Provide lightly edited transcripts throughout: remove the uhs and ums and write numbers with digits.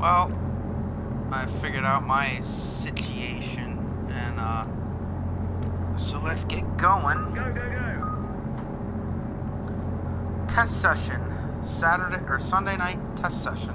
Well, I figured out my situation, and so let's get going. Go, go, go. Test session, Saturday or Sunday night test session.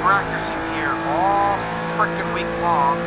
practicing here all frickin' week long.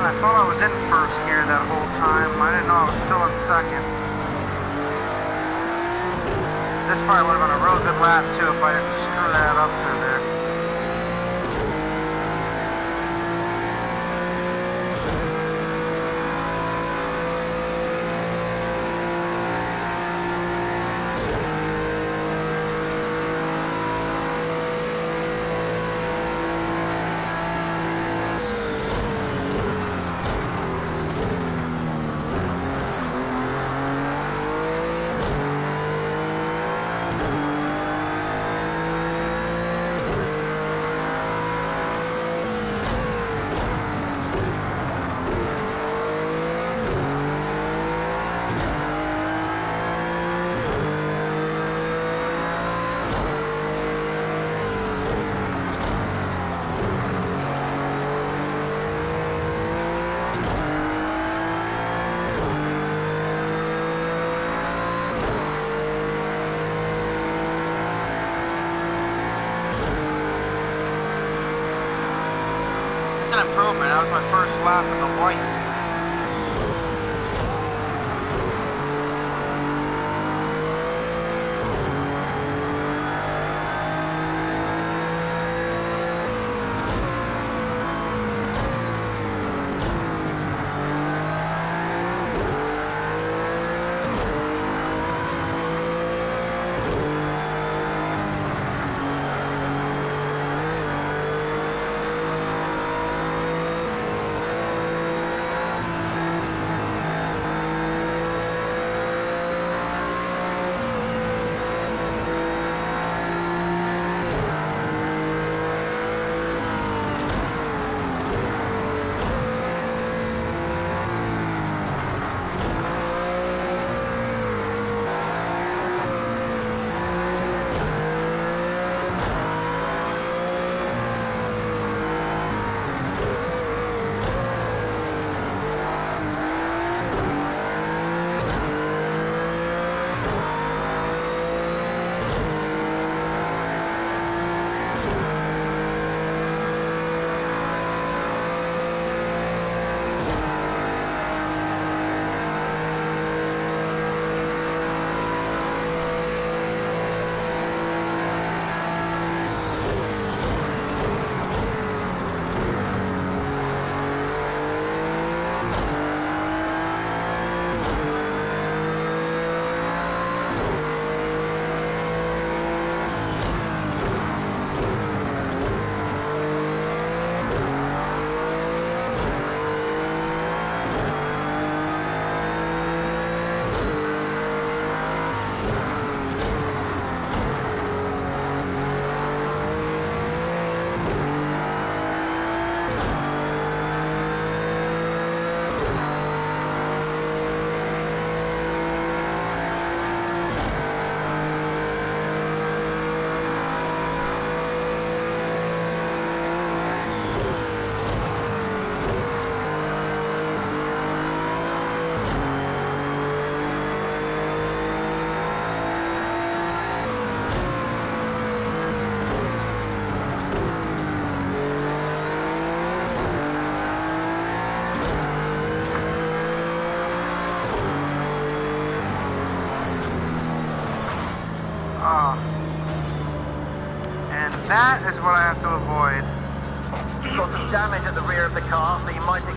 I thought I was in first gear that whole time. I didn't know I was still in second. This probably would have been a real good lap too if I didn't screw that up through there. was my first lap in the white. And that is what I have to avoid. You've got some damage at the rear of the car, so you might...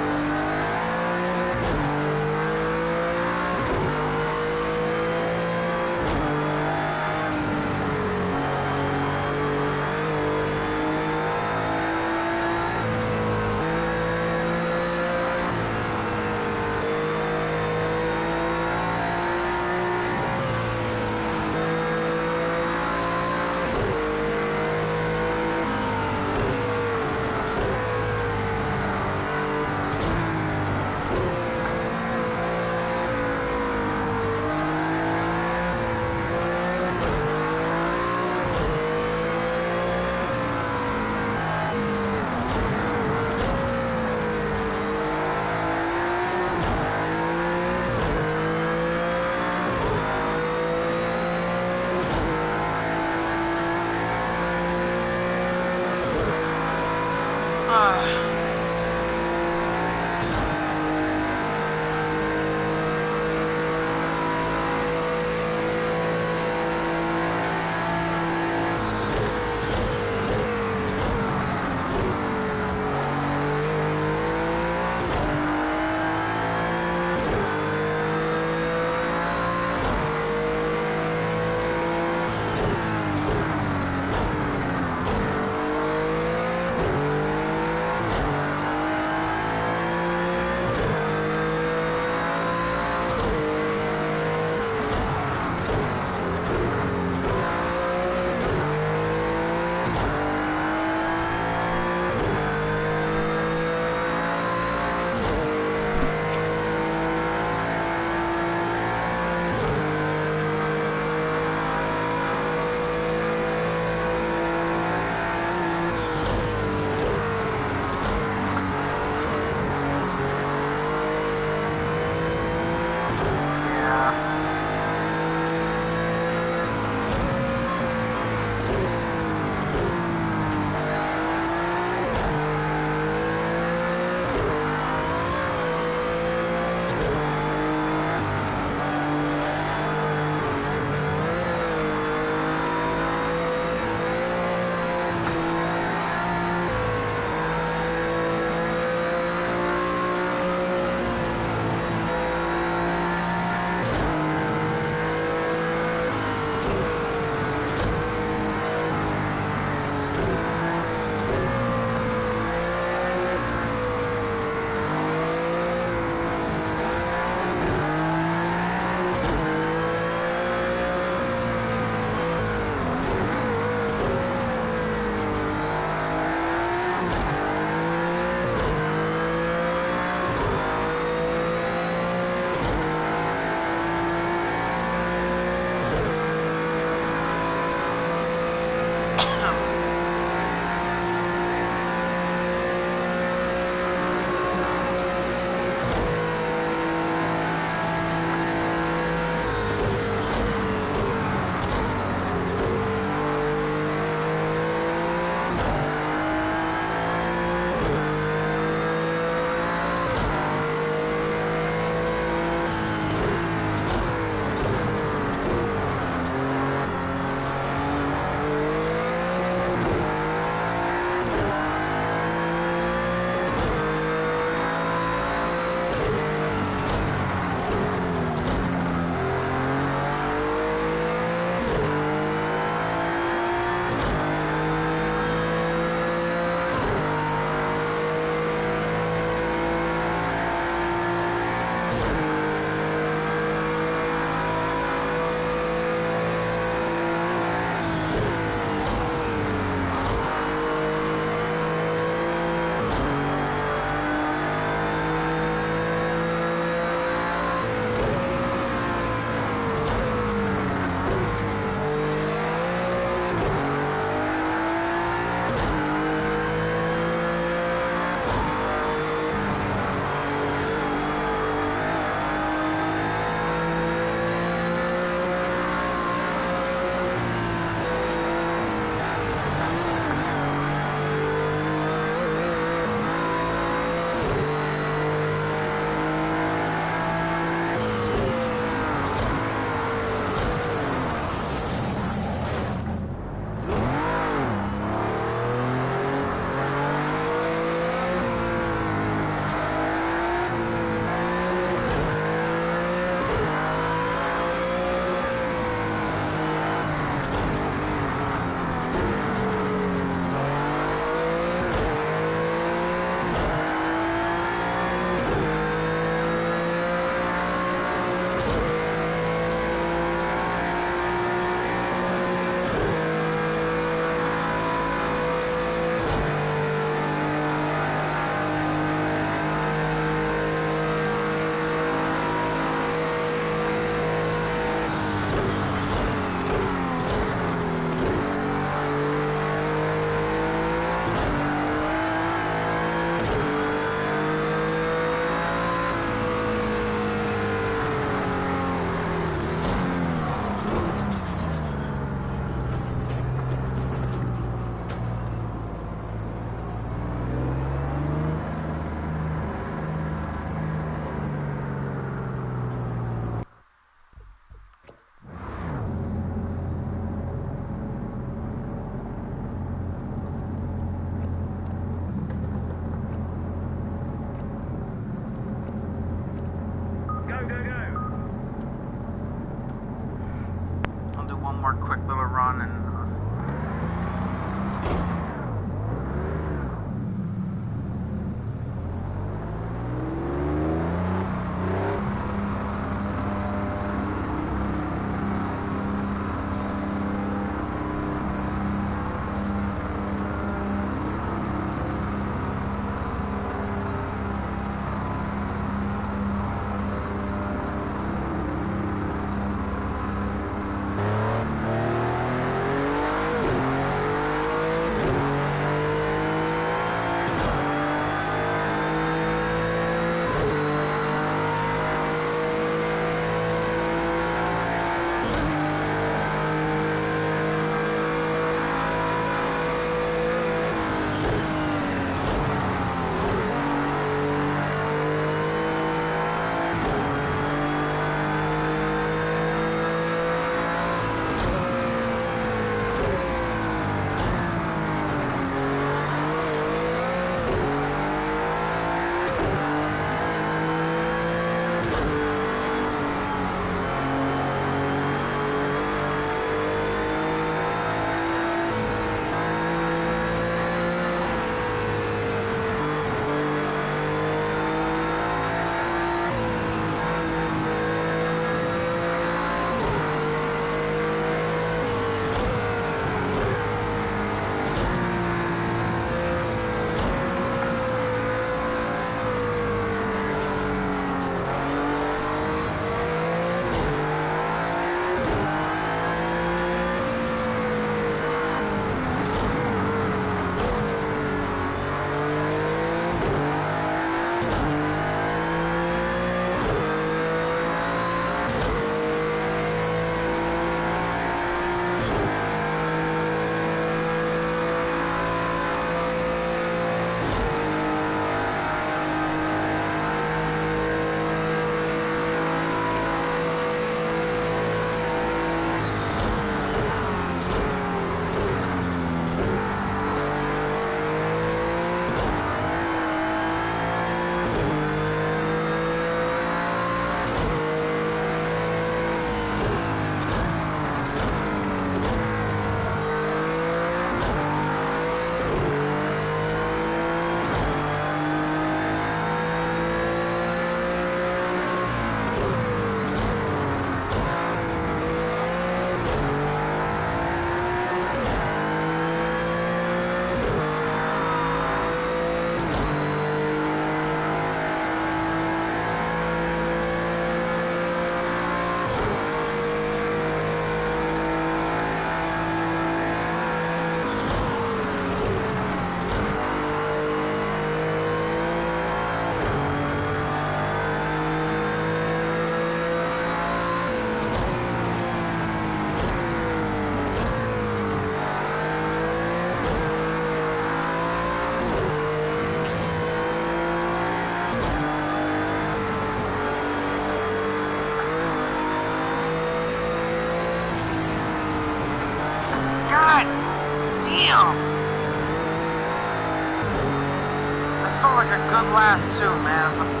like a good lap too, man.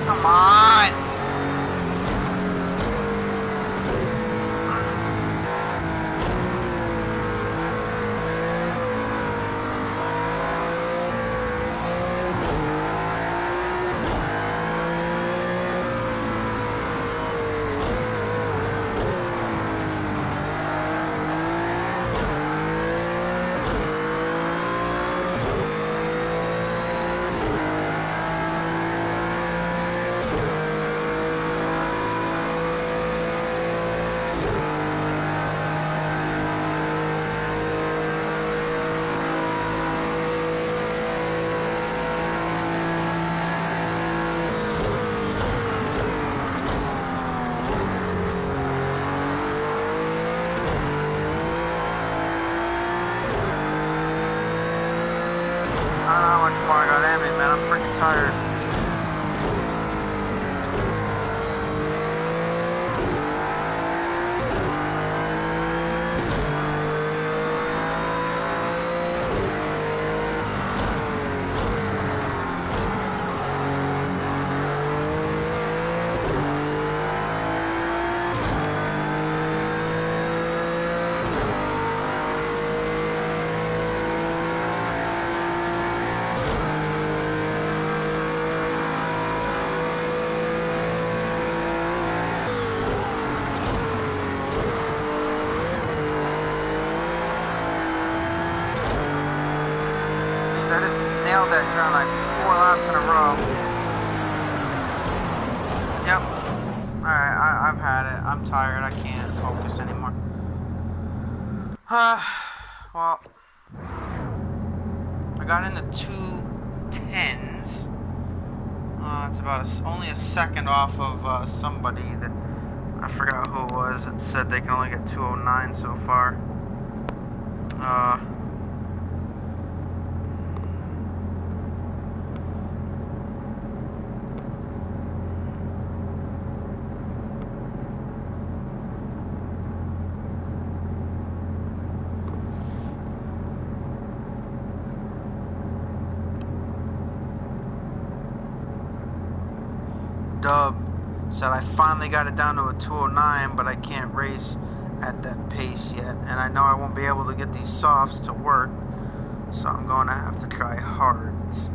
Come on! I'm freaking tired. I just nailed that turn like 4 laps in a row. Yep. Alright, I've had it. I'm tired. I can't focus anymore. Well, I got in the 2:10s. It's about only a second off of somebody that I forgot who it was. It said they can only get 2:09 so far. Dub said I finally got it down to a 2:09, but I can't race at that pace yet, and I know I won't be able to get these softs to work, So I'm going to have to try hards.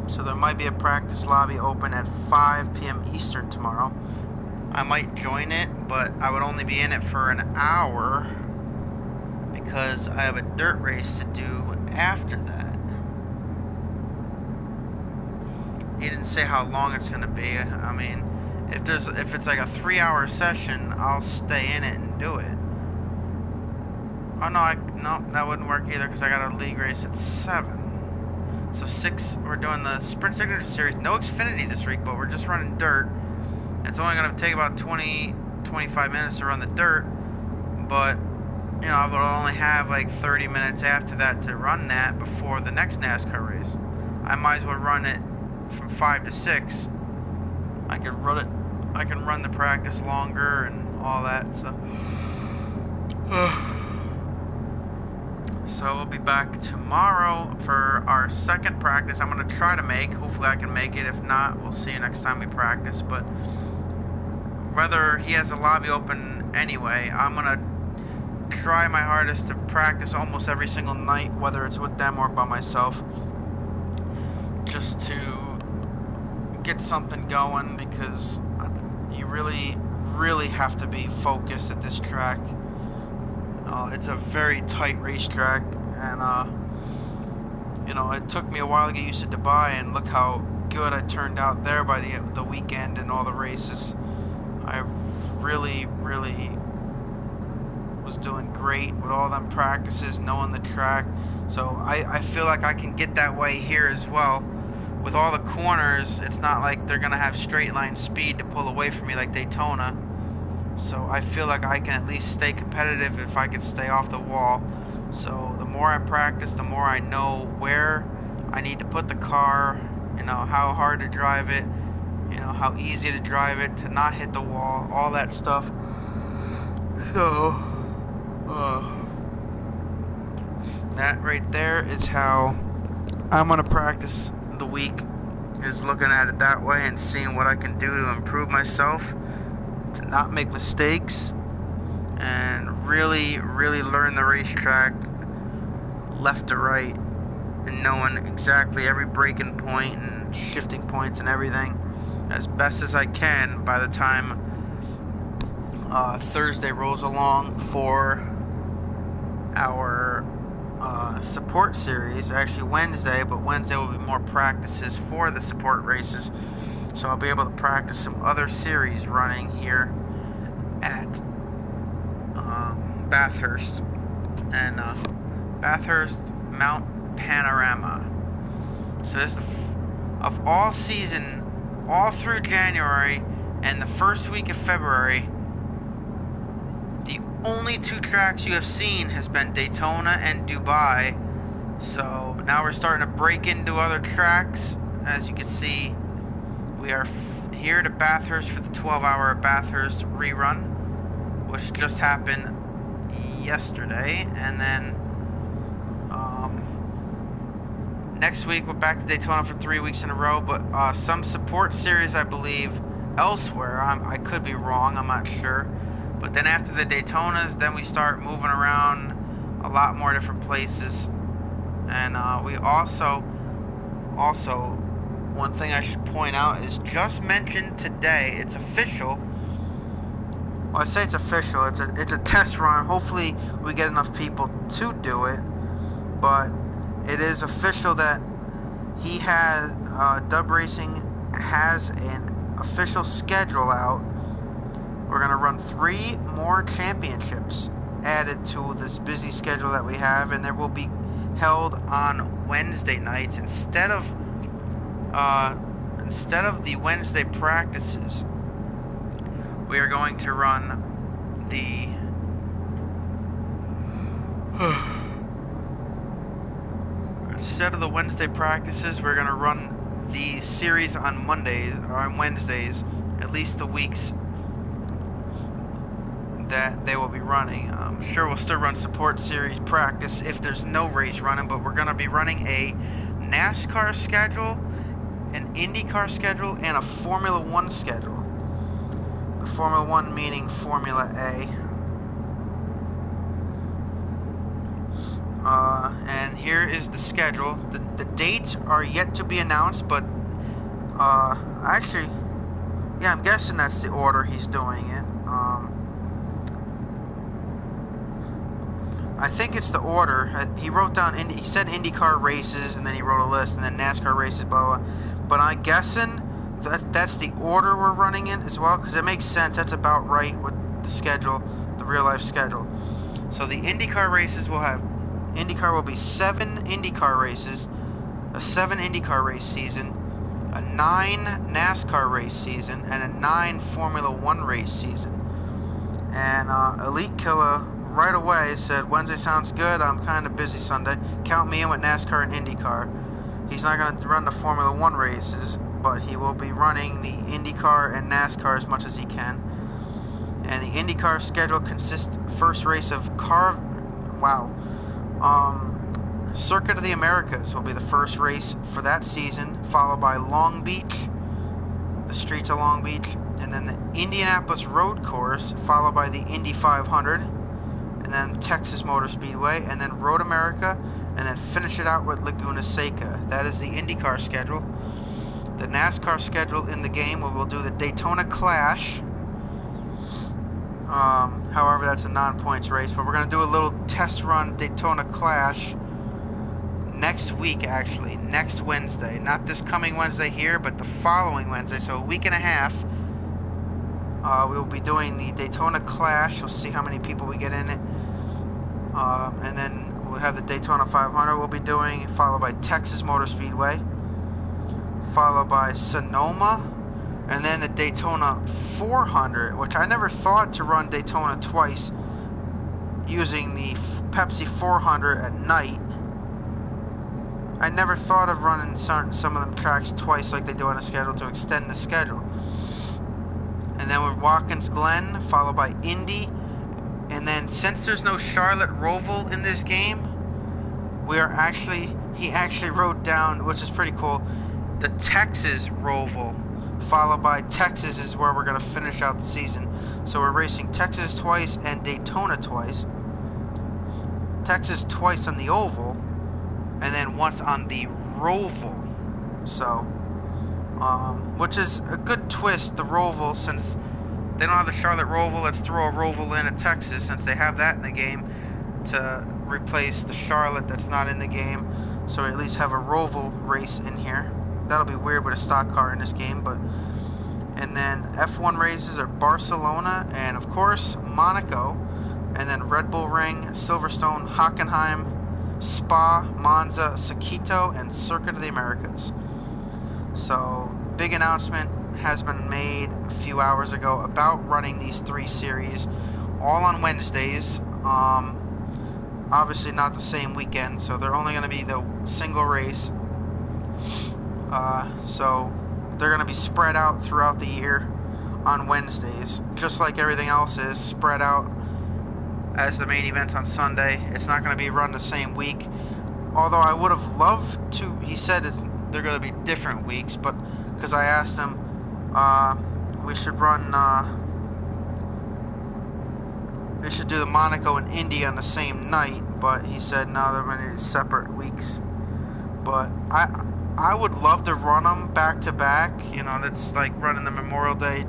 So there might be a practice lobby open at 5 p.m. Eastern tomorrow. I might join it, but I would only be in it for an hour because I have a dirt race to do after that. He didn't say how long it's going to be. I mean, if it's like a 3-hour session, I'll stay in it and do it. Oh no, no, that wouldn't work either because I got a league race at 7. So 6, we're doing the Sprint Signature Series. No Xfinity this week, but we're just running dirt. It's only going to take about 20-25 minutes to run the dirt, but you know, I will only have like 30 minutes after that to run that before the next NASCAR race. I might as well run it from 5 to 6. I can run the practice longer and all that. So we'll be back tomorrow for our second practice. I'm going to try to make. Hopefully I can make it. If not, we'll see you next time we practice. But whether he has a lobby open anyway, I'm going to try my hardest to practice almost every single night, whether it's with them or by myself, just to get something going, because you really have to be focused at this track. It's a very tight racetrack, and you know, it took me a while to get used to Dubai, and look how good I turned out there by the weekend and all the races. I really was doing great with all them practices, knowing the track. So I feel like I can get that way here as well. With all the corners, it's not like they're gonna have straight line speed to pull away from me like Daytona. So I feel like I can at least stay competitive if I can stay off the wall. So the more I practice, the more I know where I need to put the car, you know, how hard to drive it, you know, how easy to drive it, to not hit the wall, all that stuff. So, that right there is how I'm going to practice the week, is looking at it that way and seeing what I can do to improve myself, to not make mistakes, and really learn the racetrack left to right, and knowing exactly every braking point and shifting points and everything as best as I can by the time Thursday rolls along for our support series. Actually Wednesday, but Wednesday will be more practices for the support races. So I'll be able to practice some other series running here at Bathurst and Bathurst Mount Panorama. So this is of all season, all through January and the first week of February, the only 2 tracks you have seen has been Daytona and Dubai. So now we're starting to break into other tracks. As you can see, we are here to Bathurst for the 12-hour Bathurst rerun, which just happened yesterday. And then next week we're back to Daytona for 3 weeks in a row, but some support series, I believe, elsewhere. I could be wrong, I'm not sure. But then after the Daytonas, then we start moving around a lot more different places. And we also, one thing I should point out is just mentioned today, it's official. Well, I say it's official, it's a test run. Hopefully we get enough people to do it. But it is official that he has, Dub Racing has an official schedule out. We're going to run 3 more championships added to this busy schedule that we have, and they will be held on Wednesday nights instead of the Wednesday practices. We are going to run the instead of the Wednesday practices, we're going to run the series on Mondays or on Wednesdays, at least the weeks that they will be running. Sure, we'll still run support series practice if there's no race running, but we're going to be running a NASCAR schedule, an IndyCar schedule, and a Formula One schedule. The Formula One meaning Formula A. And here is the schedule. The dates are yet to be announced, but actually, yeah, I'm guessing that's the order he's doing it. I think it's the order. He wrote down, he said IndyCar races, and then he wrote a list, and then NASCAR races, blah, blah. But I'm guessing that's the order we're running in as well, because it makes sense. That's about right with the schedule, the real-life schedule. So the IndyCar races will have, IndyCar will be 7 IndyCar races, a 7 IndyCar race season, a 9 NASCAR race season, and a 9 Formula One race season. And Elite Killer right away said, Wednesday sounds good, I'm kind of busy Sunday. Count me in with NASCAR and IndyCar. He's not going to run the Formula One races, but he will be running the IndyCar and NASCAR as much as he can. And the IndyCar schedule consists first race of Circuit of the Americas will be the first race for that season, followed by Long Beach, the streets of Long Beach, and then the Indianapolis Road Course, followed by the Indy 500, and then Texas Motor Speedway, and then Road America, and then finish it out with Laguna Seca. That is the IndyCar schedule. The NASCAR schedule in the game, we will do the Daytona Clash. However, that's a non-points race, but we're going to do a little test run Daytona Clash next week, actually, next Wednesday. Not this coming Wednesday here, but the following Wednesday, so a week and a half. We will be doing the Daytona Clash. We'll see how many people we get in it. And then we'll have the Daytona 500 we'll be doing, followed by Texas Motor Speedway, followed by Sonoma, and then the Daytona 400, which I never thought to run Daytona twice using the Pepsi 400 at night. I never thought of running some of them tracks twice like they do on a schedule to extend the schedule. And then we're Watkins Glen, followed by Indy. And then since there's no Charlotte Roval in this game, he actually wrote down, which is pretty cool, the Texas Roval, followed by Texas is where we're going to finish out the season. So we're racing Texas twice and Daytona twice. Texas twice on the oval, and then once on the Roval. So, which is a good twist, the Roval, since they don't have the Charlotte Roval. Let's throw a Roval in at Texas, since they have that in the game, to replace the Charlotte that's not in the game. So we at least have a Roval race in here. That'll be weird with a stock car in this game, but... And then F1 races are Barcelona, and of course, Monaco, and then Red Bull Ring, Silverstone, Hockenheim, Spa, Monza, Sakito, and Circuit of the Americas. So, big announcement has been made a few hours ago about running these 3 series, all on Wednesdays. Obviously not the same weekend, so they're only going to be the single race. So they're going to be spread out throughout the year on Wednesdays, just like everything else is spread out as the main events on Sunday. It's not going to be run the same week, although I would have loved to. He said they're going to be different weeks, but because I asked him, we should run, we should do the Monaco and Indy on the same night, but he said no, they're going to be separate weeks. But I would love to run them back to back. You know, that's like running the Memorial Day,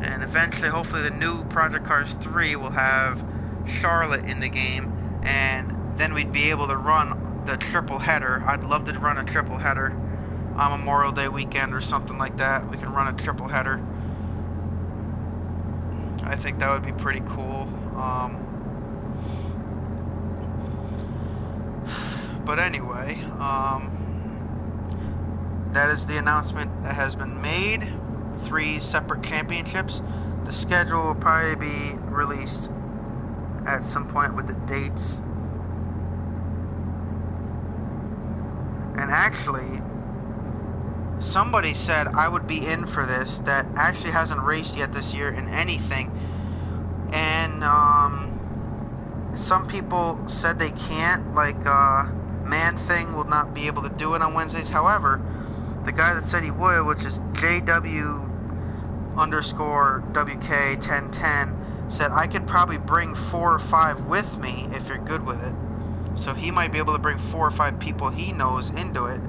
and eventually, hopefully, the new Project Cars 3 will have Charlotte in the game, and then we'd be able to run the triple header. I'd love to run a triple header on Memorial Day weekend or something like that. We can run a triple header. I think that would be pretty cool. But anyway, that is the announcement that has been made. 3 separate championships. The schedule will probably be released at some point with the dates. And actually, somebody said I would be in for this that actually hasn't raced yet this year in anything. And some people said they can't, like Man Thing will not be able to do it on Wednesdays. However, the guy that said he would, which is JW_WK1010, said I could probably bring 4 or 5 with me if you're good with it. So he might be able to bring 4 or 5 people he knows into it.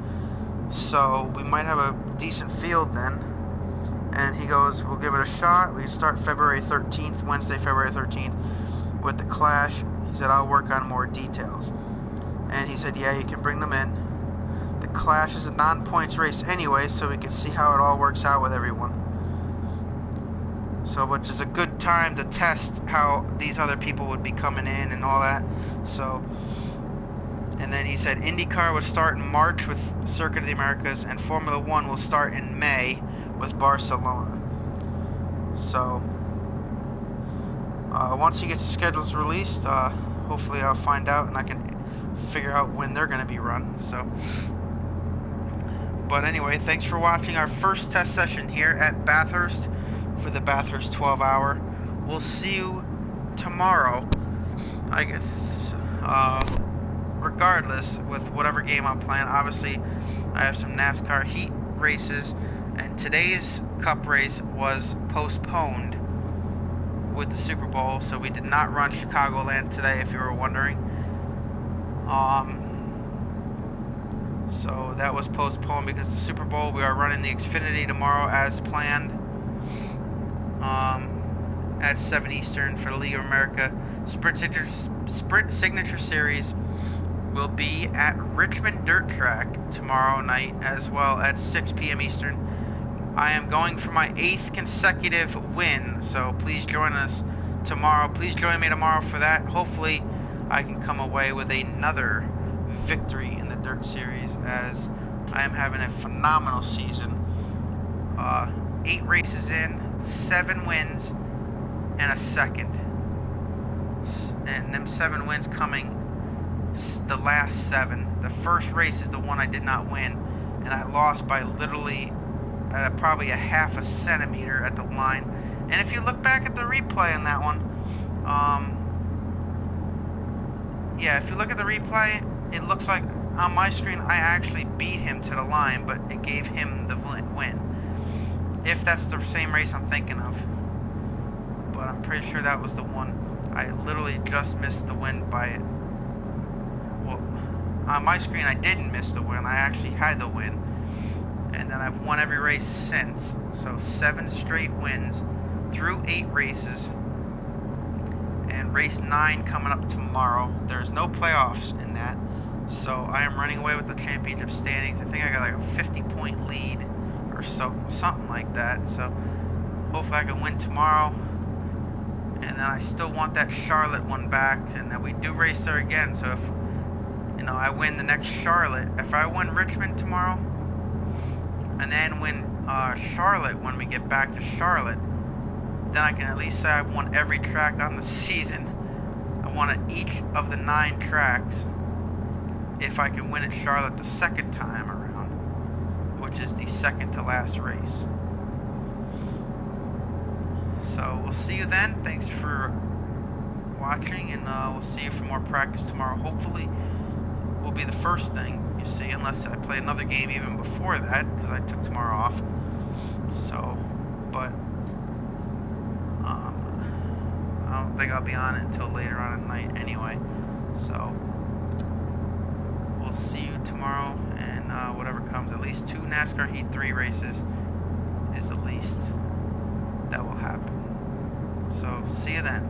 So we might have a decent field then. And he goes, we'll give it a shot. We can start February 13th, Wednesday, February 13th, with the Clash. He said, I'll work on more details. And he said, yeah, you can bring them in. The Clash is a non-points race anyway, so we can see how it all works out with everyone. So, which is a good time to test how these other people would be coming in and all that. So, and then he said IndyCar would start in March with Circuit of the Americas, and Formula One will start in May with Barcelona. So, once he gets the schedules released, hopefully I'll find out and I can figure out when they're going to be run. So, but anyway, thanks for watching our first test session here at Bathurst for the Bathurst 12-hour. We'll see you tomorrow, I guess, regardless, with whatever game I'm playing. Obviously, I have some NASCAR heat races, and today's Cup race was postponed with the Super Bowl, so we did not run Chicagoland today, if you were wondering. So that was postponed because of the Super Bowl. We are running the Xfinity tomorrow as planned, at 7 Eastern for the League of America. Sprint Signature Series will be at Richmond Dirt Track tomorrow night as well at 6 p.m. Eastern. I am going for my 8th consecutive win, so please join us tomorrow. Please join me tomorrow for that. Hopefully I can come away with another victory in the Dirt Series, as I am having a phenomenal season. 8 races in, 7 wins, and a second. And them 7 wins coming the last 7. The first race is the one I did not win, and I lost by literally probably a half a centimeter at the line. And if you look back at the replay on that one, yeah, if you look at the replay, it looks like on my screen I actually beat him to the line, but it gave him the win. If that's the same race I'm thinking of. But I'm pretty sure that was the one. I literally just missed the win by it. Well, on my screen I didn't miss the win. I actually had the win. And then I've won every race since. So 7 straight wins through 8 races. And race 9 coming up tomorrow. There's no playoffs in that. So I am running away with the championship standings. I think I got like a 50-point lead or so, something like that. So hopefully I can win tomorrow. And then I still want that Charlotte one back, and then we do race there again. So if, you know, I win the next Charlotte, if I win Richmond tomorrow and then win Charlotte when we get back to Charlotte, then I can at least say I've won every track on the season. I won at each of the 9 tracks if I can win at Charlotte the second time around, which is the second to last race. So we'll see you then. Thanks for watching, and we'll see you for more practice tomorrow. Hopefully will be the first thing you see, unless I play another game even before that, because I took tomorrow off. So, but I don't think I'll be on it until later on at night anyway. So we'll see you tomorrow, and whatever comes. At least 2 NASCAR Heat 3 races is the least that will happen. So see you then.